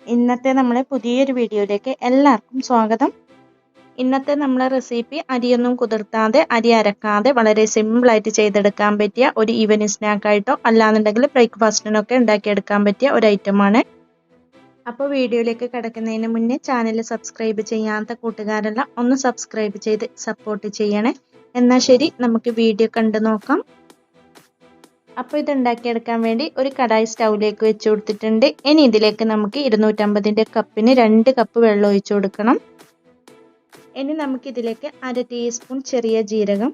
ഇന്നത്തെ നമ്മളെ പുതിയൊരു വീഡിയോയിലേക്ക് എല്ലാവർക്കും സ്വാഗതം. ഇന്നത്തെ നമ്മളെ റെസിപ്പി അരിയൊന്നും കുതിർത്താതെ അരി അരക്കാതെ വളരെ സിമ്പിളായിട്ട് ചെയ്തെടുക്കാൻ പറ്റിയ ഒരു ഈവനിങ് സ്നാക്കായിട്ടോ അല്ലാന്നുണ്ടെങ്കിൽ ബ്രേക്ക്ഫാസ്റ്റിനൊക്കെ ഉണ്ടാക്കിയെടുക്കാൻ പറ്റിയ ഒരു ഐറ്റമാണ്. അപ്പോൾ വീഡിയോയിലേക്ക് കിടക്കുന്നതിന് മുന്നേ ചാനൽ സബ്സ്ക്രൈബ് ചെയ്യാത്ത കൂട്ടുകാരെല്ലാം ഒന്ന് സബ്സ്ക്രൈബ് ചെയ്ത് സപ്പോർട്ട് ചെയ്യണേ. എന്നാൽ ശരി, നമുക്ക് വീഡിയോ കണ്ടു നോക്കാം. അപ്പോൾ ഇത് ഉണ്ടാക്കിയെടുക്കാൻ വേണ്ടി ഒരു കടായി സ്റ്റൗവിലേക്ക് വെച്ച് കൊടുത്തിട്ടുണ്ട്. ഇനി ഇതിലേക്ക് നമുക്ക് 250 കപ്പിന് 2 കപ്പ് വെള്ളം ഒഴിച്ചു കൊടുക്കണം. ഇനി നമുക്ക് ഇതിലേക്ക് 1/2 ടീസ്പൂൺ ചെറിയ ജീരകം,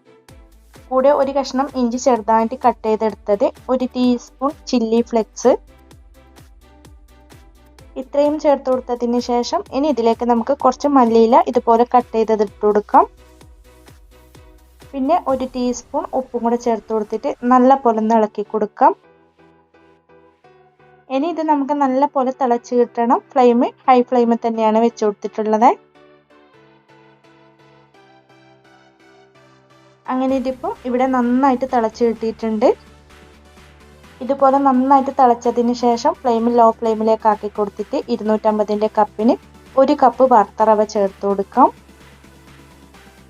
കൂടെ ഒരു കഷ്ണം ഇഞ്ചി ചെറുതായിട്ട് കട്ട് ചെയ്തെടുത്തത്, 1 ടീസ്പൂൺ ചില്ലി ഫ്ലെക്സ്, ഇത്രയും ചേർത്ത് കൊടുത്തതിന് ശേഷം ഇനി ഇതിലേക്ക് നമുക്ക് കുറച്ച് മല്ലിയില ഇതുപോലെ കട്ട് ചെയ്തത് ഇട്ട് കൊടുക്കാം. പിന്നെ 1 ടീസ്പൂൺ ഉപ്പും കൂടെ ചേർത്ത് കൊടുത്തിട്ട് നല്ല പോലെ ഇളക്കി കൊടുക്കാം. ഇനി ഇത് നമുക്ക് നല്ല പോലെ തിളച്ച് കിട്ടണം. ഫ്ലെയിം ഹൈ ഫ്ലെയിമിൽ തന്നെയാണ് വെച്ച് കൊടുത്തിട്ടുള്ളത്. അങ്ങനെ ഇതിപ്പോൾ ഇവിടെ നന്നായിട്ട് തിളച്ച് കിട്ടിയിട്ടുണ്ട്. ഇതുപോലെ നന്നായിട്ട് തിളച്ചതിന് ശേഷം ഫ്ലെയിം ലോ ഫ്ലെയിമിലേക്ക് ആക്കി കൊടുത്തിട്ട് 250 കപ്പിന് 1 കപ്പ് വറുത്ത റവ ചേർത്ത് കൊടുക്കാം.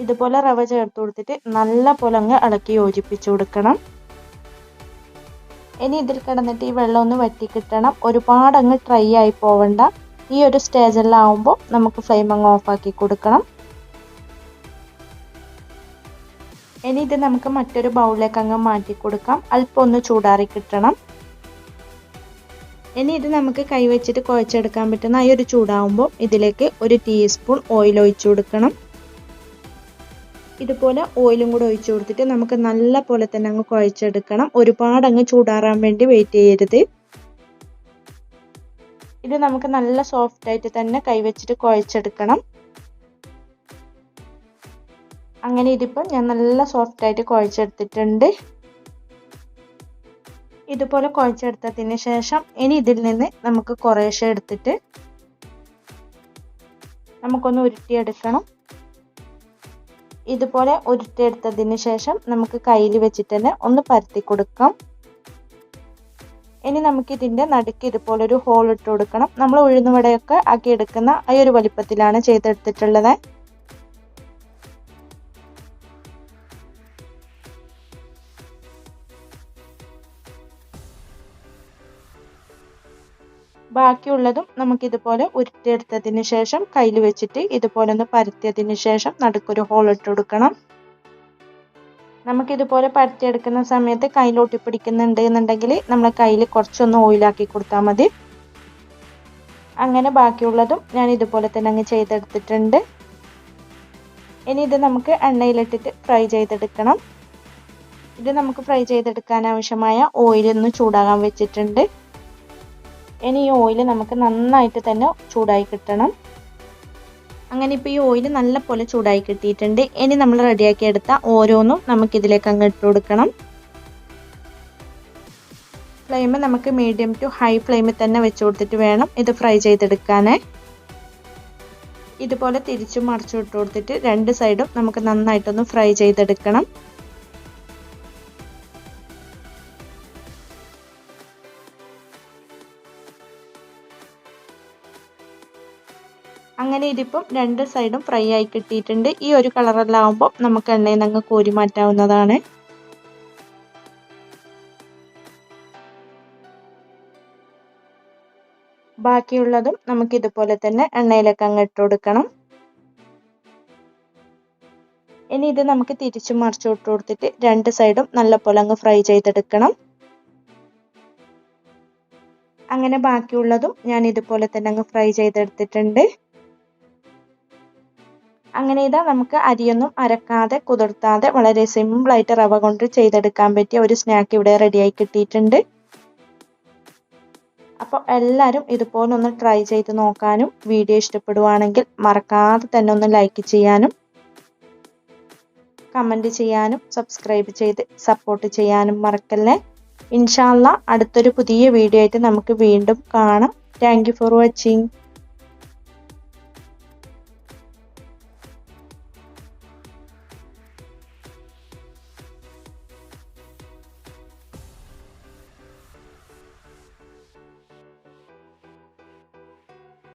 ഇതുപോലെ റവ ചേർത്ത് കൊടുത്തിട്ട് നല്ല പോലെ അങ്ങ് ഇളക്കി യോജിപ്പിച്ചു കൊടുക്കണം. ഇനി ഇതിൽ കിടന്നിട്ട് ഈ വെള്ളം ഒന്ന് വറ്റി കിട്ടണം. ഒരുപാട് അങ്ങ് ഡ്രൈ ആയി പോവണ്ട. ഈ ഒരു സ്റ്റേജിലാവുമ്പോൾ നമുക്ക് ഫ്ലെയിം അങ്ങ് ഓഫാക്കി കൊടുക്കണം. ഇനി ഇത് നമുക്ക് മറ്റൊരു ബൗളിലേക്ക് അങ്ങ് മാറ്റി കൊടുക്കാം. അല്പം ഒന്ന് ചൂടാറി കിട്ടണം. ഇനി ഇത് നമുക്ക് കൈവച്ചിട്ട് കുഴച്ചെടുക്കാൻ പറ്റുന്ന ഈ ഒരു ചൂടാവുമ്പോൾ ഇതിലേക്ക് 1 ടീസ്പൂൺ ഓയിൽ ഒഴിച്ചു കൊടുക്കണം. ഇതുപോലെ ഓയിലും കൂടെ ഒഴിച്ചു കൊടുത്തിട്ട് നമുക്ക് നല്ല പോലെ തന്നെ അങ്ങ് കുഴച്ചെടുക്കണം. ഒരുപാട് അങ്ങ് ചൂടാറാൻ വേണ്ടി വെയിറ്റ് ചെയ്യരുത്. ഇത് നമുക്ക് നല്ല സോഫ്റ്റ് ആയിട്ട് തന്നെ കൈവച്ചിട്ട് കുഴച്ചെടുക്കണം. അങ്ങനെ ഇതിപ്പോൾ ഞാൻ നല്ല സോഫ്റ്റ് ആയിട്ട് കുഴച്ചെടുത്തിട്ടുണ്ട്. ഇതുപോലെ കുഴച്ചെടുത്തതിന് ശേഷം ഇനി ഇതിൽ നിന്ന് നമുക്ക് കുറേശ്ശെ എടുത്തിട്ട് നമുക്കൊന്ന് ഉരുട്ടിയെടുക്കണം. ഇതുപോലെ ഉരുട്ടിയെടുത്തതിന് ശേഷം നമുക്ക് കയ്യിൽ വെച്ചിട്ട് തന്നെ ഒന്ന് പരത്തി കൊടുക്കാം. ഇനി നമുക്ക് ഇതിൻ്റെ നടുക്ക് ഇതുപോലെ ഒരു ഹോൾ ഇട്ട് കൊടുക്കണം. നമ്മൾ ഉഴുന്നുവടയൊക്കെ ആക്കി എടുക്കുന്ന ആ ഒരു വലിപ്പത്തിലാണ് ചെയ്തെടുത്തിട്ടുള്ളത്. ബാക്കിയുള്ളതും നമുക്കിതുപോലെ ഉരുട്ടിയെടുത്തതിന് ശേഷം കയ്യിൽ വെച്ചിട്ട് ഇതുപോലെ ഒന്ന് പരത്തിയതിന് ശേഷം നടുക്കൊരു ഹോൾ ഇട്ട് കൊടുക്കണം. നമുക്കിതുപോലെ പരത്തിയെടുക്കുന്ന സമയത്ത് കയ്യിൽ ഒട്ടിപ്പിടിക്കുന്നുണ്ട് എന്നുണ്ടെങ്കിൽ നമ്മൾ കയ്യിൽ കുറച്ചൊന്ന് ഓയിലാക്കി കൊടുത്താൽ മതി. അങ്ങനെ ബാക്കിയുള്ളതും ഞാൻ ഇതുപോലെ തന്നെ അങ്ങ് ചെയ്തെടുത്തിട്ടുണ്ട്. ഇനി ഇത് നമുക്ക് എണ്ണയിലിട്ടിട്ട് ഫ്രൈ ചെയ്തെടുക്കണം. ഇത് നമുക്ക് ഫ്രൈ ചെയ്തെടുക്കാൻ ആവശ്യമായ ഓയിലൊന്ന് ചൂടാകാൻ വെച്ചിട്ടുണ്ട്. ഇനി ഈ ഓയിൽ നമുക്ക് നന്നായിട്ട് തന്നെ ചൂടായി കിട്ടണം. അങ്ങനെ ഇപ്പോൾ ഈ ഓയിൽ നല്ല പോലെ ചൂടായി കിട്ടിയിട്ടുണ്ട്. ഇനി നമ്മൾ റെഡിയാക്കി എടുത്ത ഓരോന്നും നമുക്കിതിലേക്ക് അങ്ങ് ഇട്ട് കൊടുക്കണം. ഫ്ലെയിം നമുക്ക് മീഡിയം ടു ഹൈ ഫ്ലെയിമിൽ തന്നെ വെച്ച് കൊടുത്തിട്ട് വേണം ഇത് ഫ്രൈ ചെയ്തെടുക്കാൻ. ഇതുപോലെ തിരിച്ചും മറിച്ചും ഇട്ട് കൊടുത്തിട്ട് 2 സൈഡും നമുക്ക് നന്നായിട്ടൊന്ന് ഫ്രൈ ചെയ്തെടുക്കണം. അങ്ങനെ ഇതിപ്പം 2 സൈഡും ഫ്രൈ ആയി കിട്ടിയിട്ടുണ്ട്. ഈ ഒരു കളറെല്ലാം ആകുമ്പോൾ നമുക്ക് എണ്ണയിൽ നിന്ന് കോരി മാറ്റാവുന്നതാണ്. ബാക്കിയുള്ളതും നമുക്ക് ഇതുപോലെ തന്നെ എണ്ണയിലേക്ക് അങ്ങ് ഇട്ട് കൊടുക്കണം. ഇനി ഇത് നമുക്ക് തിരിച്ചും മറിച്ചും ഇട്ട് കൊടുത്തിട്ട് 2 സൈഡും നല്ലപോലെ അങ്ങ് ഫ്രൈ ചെയ്തെടുക്കണം. അങ്ങനെ ബാക്കിയുള്ളതും ഞാൻ ഇതുപോലെ തന്നെ അങ്ങ് ഫ്രൈ ചെയ്തെടുത്തിട്ടുണ്ട്. അങ്ങനെ ഇതാ നമുക്ക് അരിയൊന്നും അരക്കാതെ കുതിർത്താതെ വളരെ സിമ്പിളായിട്ട് റവ കൊണ്ട് ചെയ്തെടുക്കാൻ പറ്റിയ ഒരു സ്നാക്ക് ഇവിടെ റെഡിയായി കിട്ടിയിട്ടുണ്ട്. അപ്പോൾ എല്ലാവരും ഇതുപോലെ ഒന്ന് ട്രൈ ചെയ്ത് നോക്കാനും വീഡിയോ ഇഷ്ടപ്പെടുവാണെങ്കിൽ മറക്കാതെ തന്നെ ഒന്ന് ലൈക്ക് ചെയ്യാനും കമൻറ്റ് ചെയ്യാനും സബ്സ്ക്രൈബ് ചെയ്ത് സപ്പോർട്ട് ചെയ്യാനും മറക്കല്ലേ. ഇൻഷാ അല്ലാഹ് അടുത്തൊരു പുതിയ വീഡിയോ ആയിട്ട് നമുക്ക് വീണ്ടും കാണാം. Thank you for watching.